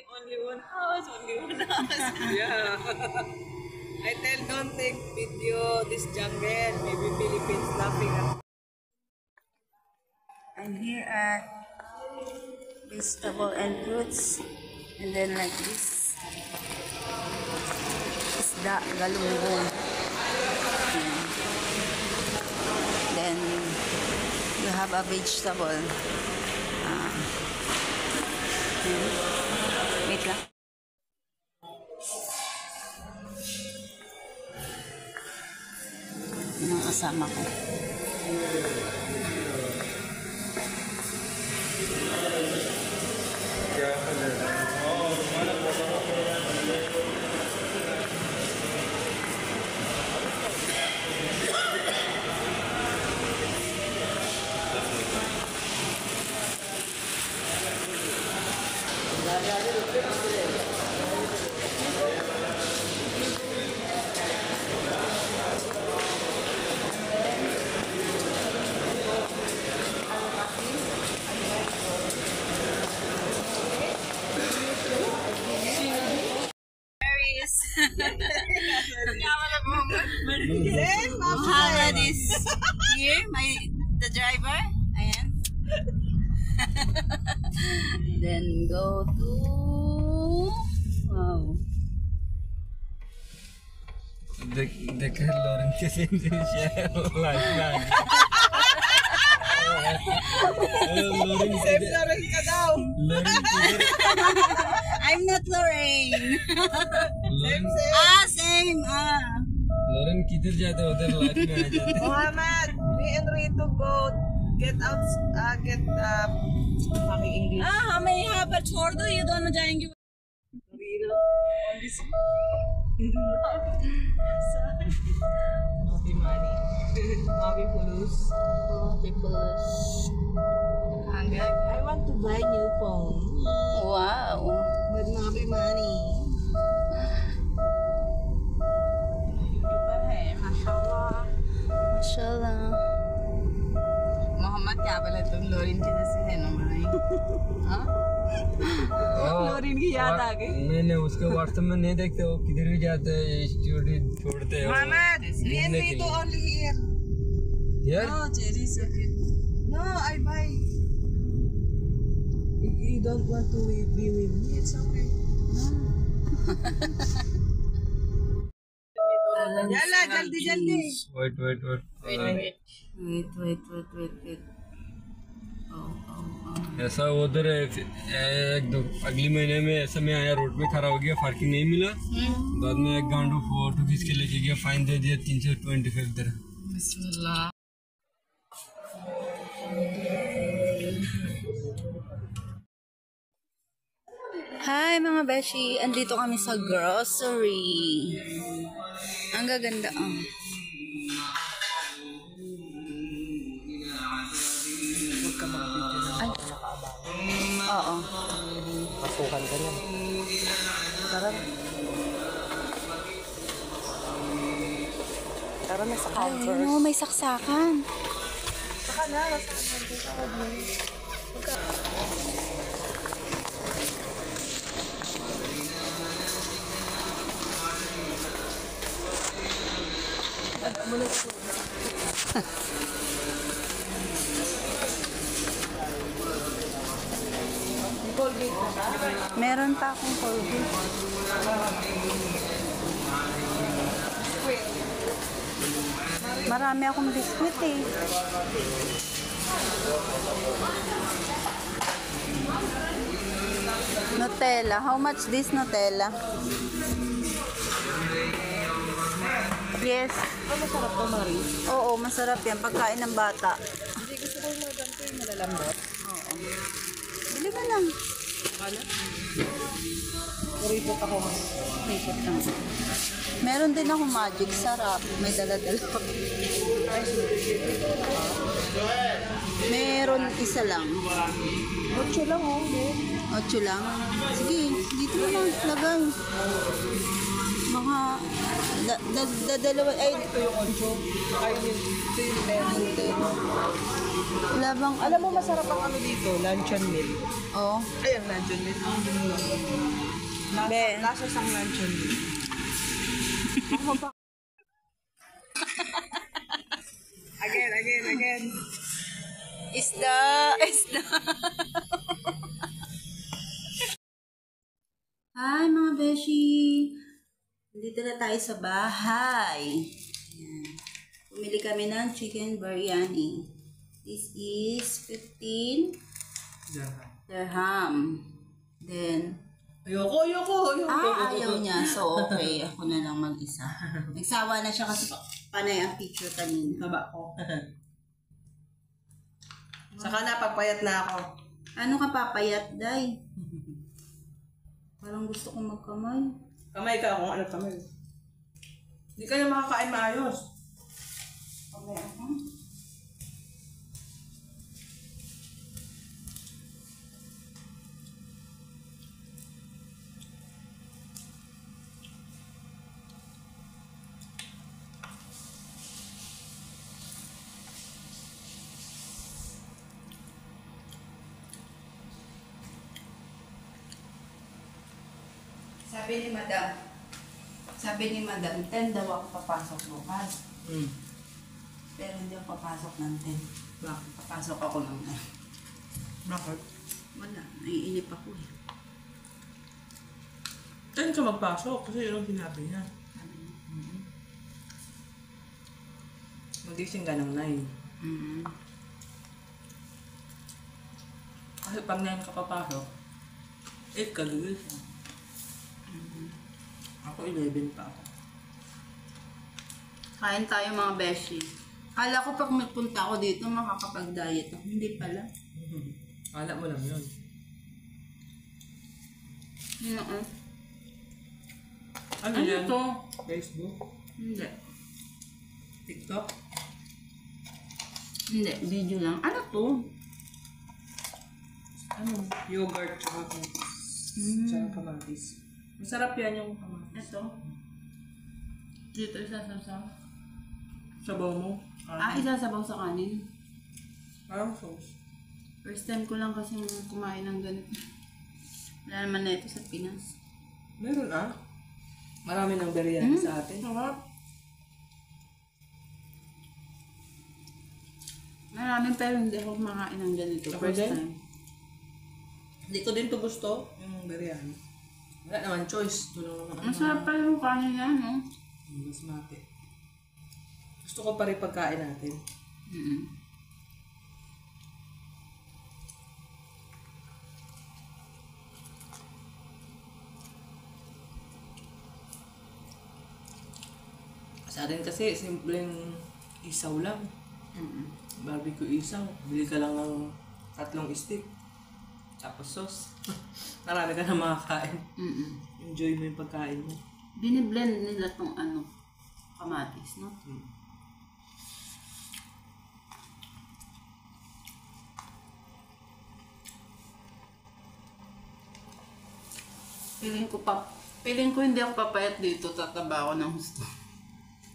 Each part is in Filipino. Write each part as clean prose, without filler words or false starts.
only one house, only one house. Yeah. I tell don't take video this jungle. Maybe Philippines laughing at. I'm here at vegetable and fruits, and then like this isda galunggong. Then you have a vegetable. Wait lang. Yan ang kasama ko. Muhammad is here, the driver. Ayan. Then go to wow. देख Lorraine के same share life में Lorraine ka daw. I'm not Lorraine. Same. Lorraine किधर जाते हो उधर लाइफ में आ जाते Muhammad, me and Rito go get out, get English. हमें यहाँ पर छोड़ दो, ये दोनों जाएंगे. Rito, Happy money. Happy Pulus. I want to buy new phone. Wow. With happy money. माशाल्लाह. मोहम्मद क्या बोले तुम लोरिन की जैसे है ना भाई? लोरिन की याद आ गई. नहीं उसके व्हाट्सएप में नहीं देखते हो किधर भी जाते हैं स्टोरी छोड़ते हो Mohammad me to only here. यार No, Jerry is okay. No, I buy. You don't want to be with me, it's okay. Yalla, jaldi. wait Wait. ऐसा उधर एक दो अगली महीने में ऐसा मैं आया रोड पे खड़ा हो गया पार्किंग नहीं मिला बाद में एक गांडू फोटो खींच के लेके गया फाइन दे दिया 325 dirham. Bismillah. Hi mga beshi, andito kami sa grocery. Ang gaganda Ay. Oo. Pasukan ka niyan. Tara na sa counter. Ay, no, may saksakan. Saka na, Meron pa akong Colgate. Marami akong biskuit eh. Nutella. How much this Nutella? Yes. masarap to, Marie. Oo, masarap yan. Pagkain ng bata. Hindi gusto ko yung mga ganito yung malalambot. Oo. Bili ka lang. Ano? Kuripot ako. Kuripot lang. Meron din ako magic. Sarap. May dala-dala. Meron isa lang. 8 lang, oh. 8 lang? Sige, dito na lang. Lagay. Mga, dalawa, ay, Ito yung 8. Saka yung ito yung 10. labang, Alam mo, masarap ang ano dito, luncheon meat. oh. Ay, ang luncheon meat. Be. Lasa sang luncheon meat. Again. Isda. Hi mga beshi! Dito na tayo sa bahay. Ayan. Pumili kami ng chicken biryani. This is 15 dirham. Then, Ayoko. ayaw niya. So, okay. Ako na lang mag-isa. Nagsawa na siya kasi panay ang picture kanina. Taba ko. Saka napagpayat na ako. Ano ka papayat, Day? Parang gusto kong magkamay. Kamay ka kung ano kamay. Hindi kayo makakain maayos. Kamay ako. Sabi ni Madam, 10 daw ako papasok bukas. Pero hindi ako papasok ng 10. Bakit? Papasok ako ng 9. Bakit? Wala, naiinip ako eh. 10 ka magpasok kasi yun ang sinabi niya. Magising ka ng 9. Mm-hmm. Kasi pag 9 ka papasok, 8 ka gigising. Ako 11 pa ako. Kain tayo mga beshi. Kala ko pag magpunta ako dito, makakapag-diet ako. Hindi pala. Kala mo lang yun. Ano yan? to? Facebook? Hindi. TikTok? Hindi, video lang. Ano to? Ano? Yogurt tsaka kamatis. Masarap yan yung kamatis. Ito. Dito isasasaw. Sabaw mo? Isasabaw sa kanin. Parang sauce. First time ko lang kasi kumain ng ganito. Wala naman na ito sa Pinas. Meron Marami ng biryani sa atin. Sarap. Marami pero hindi ako kumakain ng ganito. Ako First din? time. Hindi ko din to gusto, yung biryani. Wala naman choice. Ito lang naman. Masarap pa yung kanin niya, no? Basmati. Gusto ko pa rin pagkain natin. Sa atin kasi, simpleng isaw lang. Barbecue isaw. Bili ka lang ng 3 stick. Tapos sauce. Marami ka na makakain. Enjoy mo yung pagkain mo. Biniblend nila tong kamatis, no? Feeling ko hindi ako papayat dito, tataba ako ng gusto.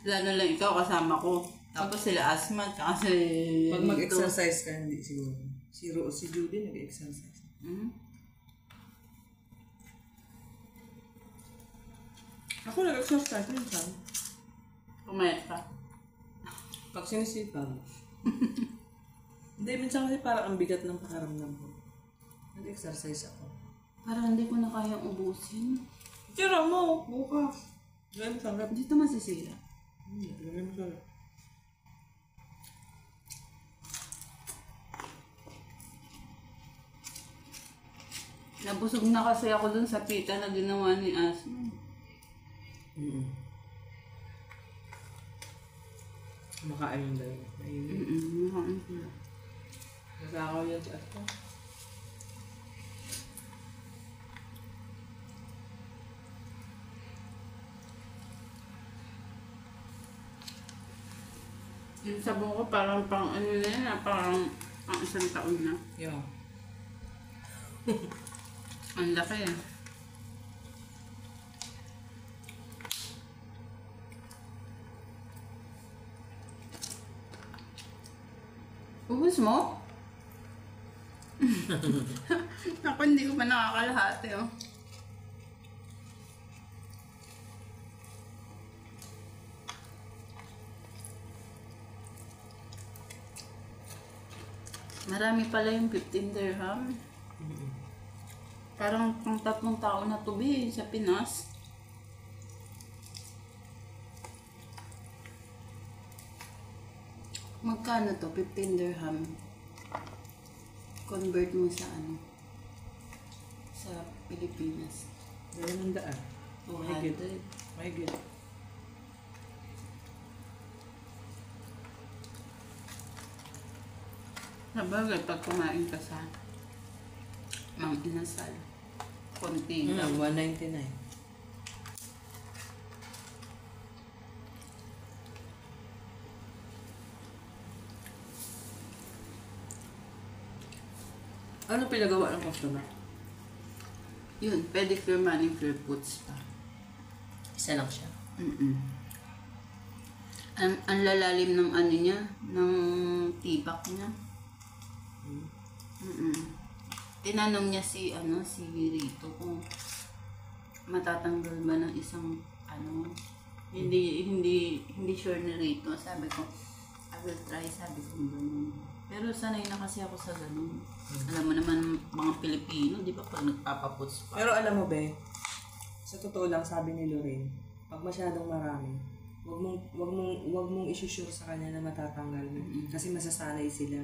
Lalo lang ikaw kasama ko. Tapos sila Asmat, kasi... Pag mag-exercise ka, hindi siguro. Si Judy nag-exercise. Ako nag-exercise minsan. Pumayat ka. Pag sinisipag. Hindi, minsan kasi parang ang bigat ng pakaramdam ko. Nag-exercise ako. Parang hindi ko na kayang ubusin. Tira mo, bukas. Gawin mo sarap. Dito masisira. Gawin mo sarap. Nabusog na kasi ako dun sa pita na ginawa ni Asma. Makain yung dalawa. Makain ko lang. Nasakaw yan si Asta. Yung sabon ko parang pang ano na yun, parang pang 1 taon na. Yeah. Ang laki eh. Ubus mo? Ako hindi ko pa nakakalahati oh. Marami pala yung 15 dirham. Parang pang 3 tao na to be sa Pinas. Magkano to? 15 dirham. Convert mo sa ano? Sa Pilipinas. 200. 200. May good. Sabagay, pag kumain ka sa Mang Inasal, konti lang. 199. Ano pinagawa ng customer? Yun, pedicure, manicure, puts pa. Isa lang siya. Ang lalalim ng ano niya, ng tibak niya. Tinanong niya si Rito kung matatanggal ba ng isang hindi sure ni Rito. Sabi ko, I will try, sabi ko ganun. Pero sanay na kasi ako sa ganun. Alam mo naman mga Pilipino, di ba pag nagpapaputs pa. Pero alam mo be, sa totoo lang sabi ni Lorraine, pag masyadong marami, wag mong isusure sa kanya na matatanggal mo. Kasi masasanay sila.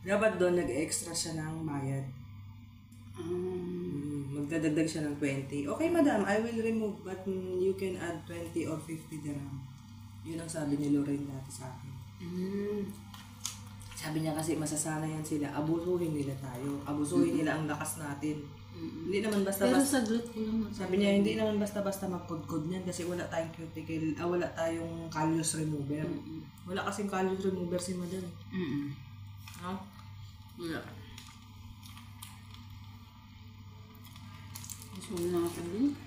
Dapat doon nag-extra siya ng bayad. Magdadagdag siya ng 20. Okay madam, I will remove but you can add 20 or 50 dirham. Yun ang sabi ni Lorraine dati sa akin. Sabi niya kasi masasanayan sila, abusuhin nila tayo. Abusuhin nila ang lakas natin. Hindi naman basta-basta. Pero saglit ko lang. Sabi niya, hindi naman basta-basta magkod-kod niyan kasi wala tayong cuticle, wala tayong callus remover. Wala kasing callus remover si madam. No? Wala. Gusto mo na ako din?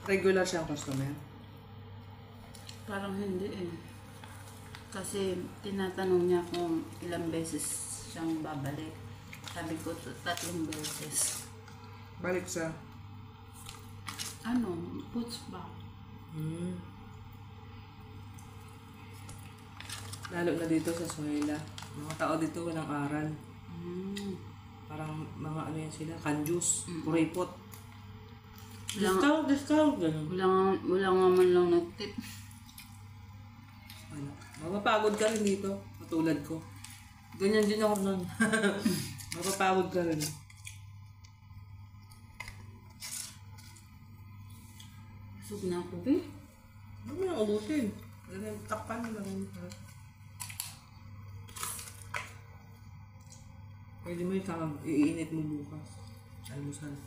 Regular siyang customer. Parang hindi eh. Kasi tinatanong niya kung ilang beses siyang babalik. Sabi ko, 3 beses. Balik sa... Puts ba? Lalo na dito sa Suhaila. Mga tao dito walang aral. Parang mga ano yan sila, kanjus, kuripot. Discount, gano'n. Wala nga man lang nag-tip. Ano, mapapagod ka rin dito, katulad ko. Ganyan din ako nun. Mapapagod ka rin. Busog na ako, be. Ano mo yung ubutin? Takpan mo lang. Pwede mo iinit mo bukas. Almusal.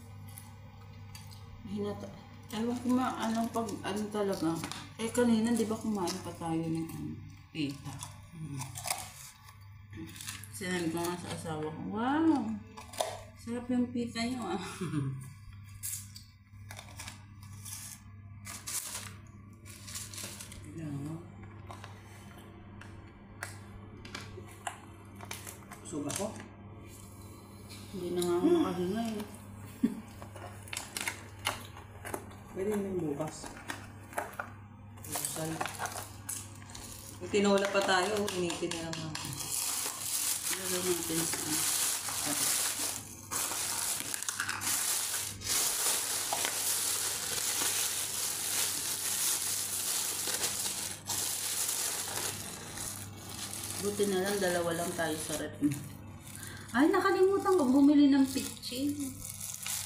Ewan ko talaga. Kanina, di ba kumain pa tayo ng pita? Sinabi ko nga sa asawa ko, wow! Sarap yung pita niyo ah. Busog ako? Hindi na nga ako makahinga eh. Pwede naman bukas. Almusal. Kung tinola pa tayo, initin na lang natin. Ilagay natin sa buti na lang, 2 lang tayo sa rep. Ay, nakalimutan ko bumili ng pitchin.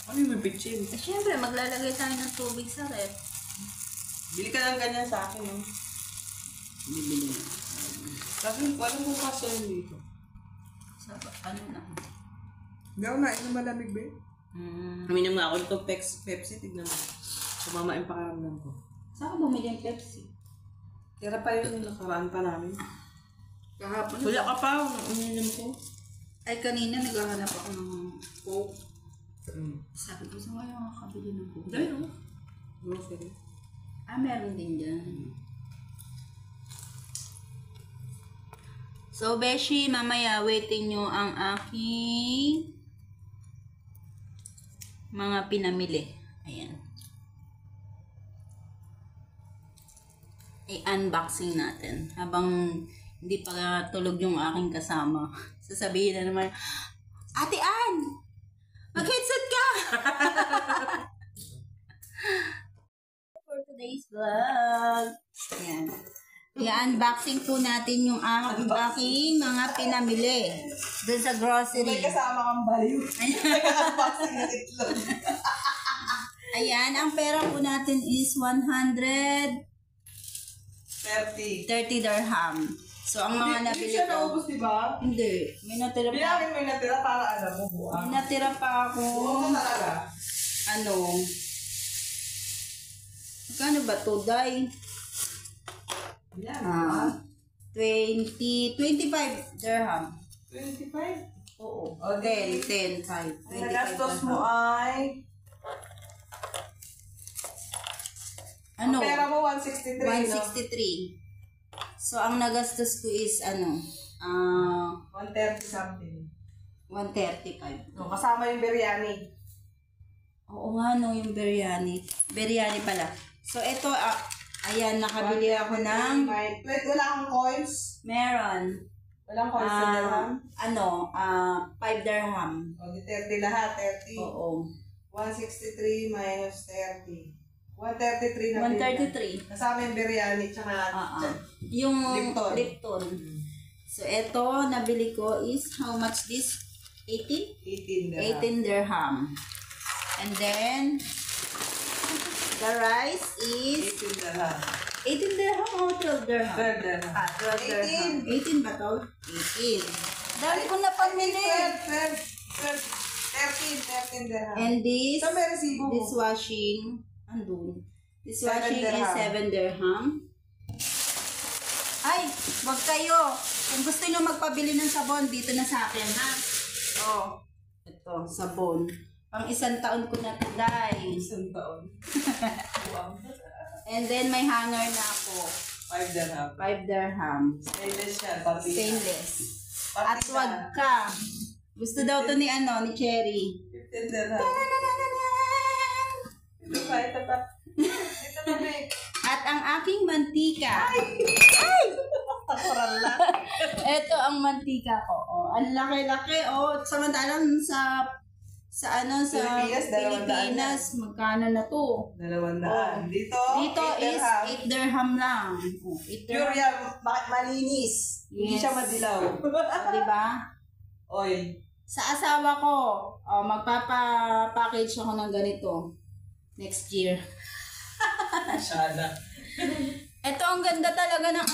Ano yung may pitchin? Siyempre, maglalagay tayo ng tubig sa rep. Bili ka lang ganyan sa akin, no? Bibili na. Kasi walang bukas yun dito. Sa na? Hindi ako nainom malamig, be. Uminom nga ako nito Pepsi, tignan mo. Sumama yung pakaramdam ko. Saan ka bumili ng Pepsi? Tira pa yun, nakaraan pa namin. Kahapon. Wala ka pa, uminom ko. Ay, kanina naghahanap ako ng Coke. Hmm. Sabi ko, saan kaya makakabili ng Coke? Dahil no? Grocery. Meron din dyan. So, Beshi, mamaya waiting nyo ang aking mga pinamili. Ayan. I-unboxing natin. Habang hindi pa tulog yung aking kasama. Sasabihin na naman, Ate Ann! Mag-headset ka! For today's vlog. Ayan. I-unboxing po natin yung aking mga pinamili dun sa grocery. May kasama kang baliw. Nag-unboxing na itlog. Ayan, ang pera po natin is 130 dirham. So, ang mga nabili Hindi siya ko... naubos, di ba? Hindi. May natira pa. Bilangin mo yung natira para alam mo buwan. May natira pa ako. Buwan ka talaga. Ano? Magkano ba to, Day? Yan. 25 dirham. 25? Oo. O, 10, 5. Ang nagastos mo ay... Ano? Ang pera mo 163, no? 163. So, ang nagastos ko is, 130 something. 135. No, kasama yung biryani. Oo nga, no, yung biryani. Biryani pala. So, ito, ayan, nakabili ako ng... Wait, wala kang coins? Meron. Walang coins sa dirham? 5 dirham. O, di 30 lahat, 30. Oo. 163 minus 30. 133 na 133. Kasama yung biryani, tsaka Yung Lipton. Lipton. So, ito, nabili ko is, how much this? 18? 18 dirham. 18 dirham. And then, the rice is 18 dirham. 18 dirham o 12 dirham? 12 dirham. 12 dirham. 18 ba to? 18. Dami ko na pamili. 13 dirham. And this, Saan may resibo mo? dishwashing, andun. 7 Dishwashing is dirham. 7 dirham. Ay, wag kayo. Kung gusto nyo magpabili ng sabon, dito na sa akin, ha? Oh, ito, sabon. Pang 1 taon ko na ito, Day. Isang taon. Wow. And then, may hanger na ako. 5 dirham. 5 dirham. Stainless siya, pati. Stainless. Pati At wag ka. Gusto daw to ni Cherry. 15 dirham. Ito pa, ito pa. Ito pa, babe. At ang aking mantika. Takuran lang. Ito ang mantika ko. Oh, ang laki-laki. Oh, samantalang sa Pilipinas, magkano na to? 200. Dito Is 8 dirham lang. Oh, 8 Pure dirham. yan, malinis. Hindi Yes. siya madilaw. Oh, diba? Oil. Sa asawa ko, magpapa-package ako ng ganito. Next year. Masyada. Ito ang ganda talaga ng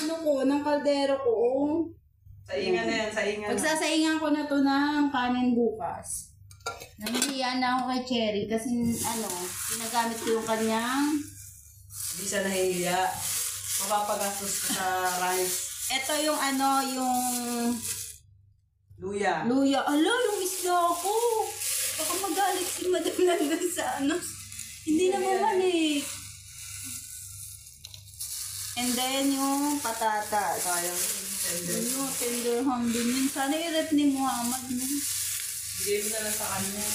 ng kaldero ko. Oh. Saingan na yan, saingan na. Pagsasaingan ko na to ng kanin bukas. Nahihiya na ako kay Cherry kasi ginagamit ko yung kanyang... Hindi siya nahihiya. Mapapagastos ko sa rice. Ito yung yung Luya. luya. Ala, yung isda ko. Baka magalit si Madam Landan sa Hindi na mamalik. And then yung patatas. Sayang. Tender. Tender ham din yun. Sana i-rep ni Muhammad. No? Bigay mo na lang sa kanya.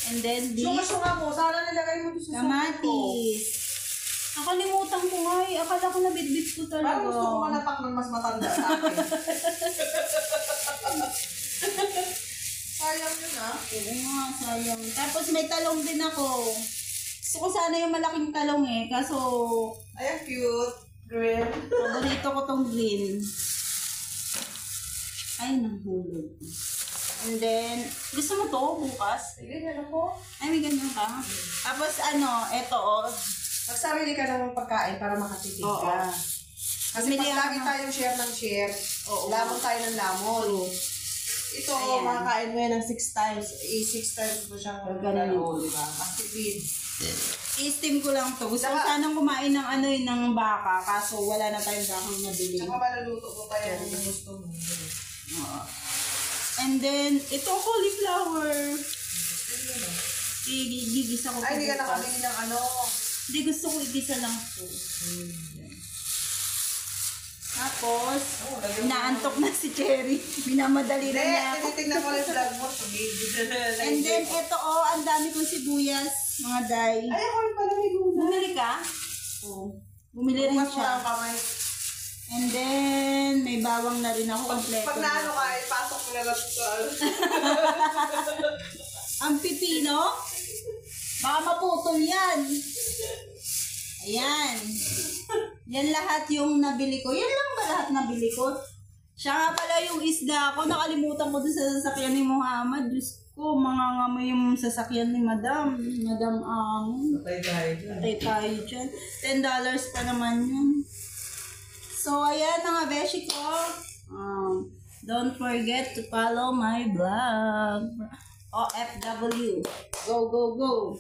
And then this. Sunga-sunga mo. Sana nilagay mo doon sa Kamatis. Nakalimutan ko nga eh. Akala ko nabitbit ko talaga. Parang gusto ko manapak ng mas matanda sa akin. Sayang yun ah. Oo nga, sayang. Tapos may talong din ako. Gusto ko sana yung malaking talong eh. Kaso, Ay, ang cute. Green. paborito ko tong green. Ay, nahulog. And then, gusto mo to bukas? Sige, yan ako. Ay, may ganyan ka. Tapos eto Magsarili ka ng pagkain para makatipid Oo. ka. Kasi Bumili pag lagi ako ng- tayong share ng share, lamon tayo ng lamon. Ito, Ayan. makakain mo yan ng 6 times. 6 times mo siyang Ganun. diba? Makatipid. I-steam ko lang to. Gusto ko Saka- sanang kumain ng ng baka. Kaso wala na tayong bakang nabili. Tsaka maluluto ko pa yan kung gusto mo. And then, ito cauliflower. Gigisa ko Ay, hindi ka bukas. nakabili ng Hindi, gusto ko igisa lang po. Tapos, inaantok na si Cherry. Minamadali na niya ako. Tinitignan ko lang yung vlog mo. And then, ito ang dami kong sibuyas, mga day. Ay, ako pala may guna. Bumili ka? Oo. Bumili rin siya. And then, may bawang na rin ako kompleto. Pag naano ka, ipasok mo na lang ito. Ang pipino, baka maputol yan. Ayan. Yan lahat yung nabili ko. Yan lang ba lahat nabili ko? Siya nga pala yung isda ko. Nakalimutan ko dun sa sasakyan ni Muhammad. Diyos ko, mangangamoy yung sasakyan ni Madam. Madam Patay tayo dyan. $10 pa naman yun. So, ayan mga beshi ko. Don't forget to follow my vlog. OFW. Go, go, go.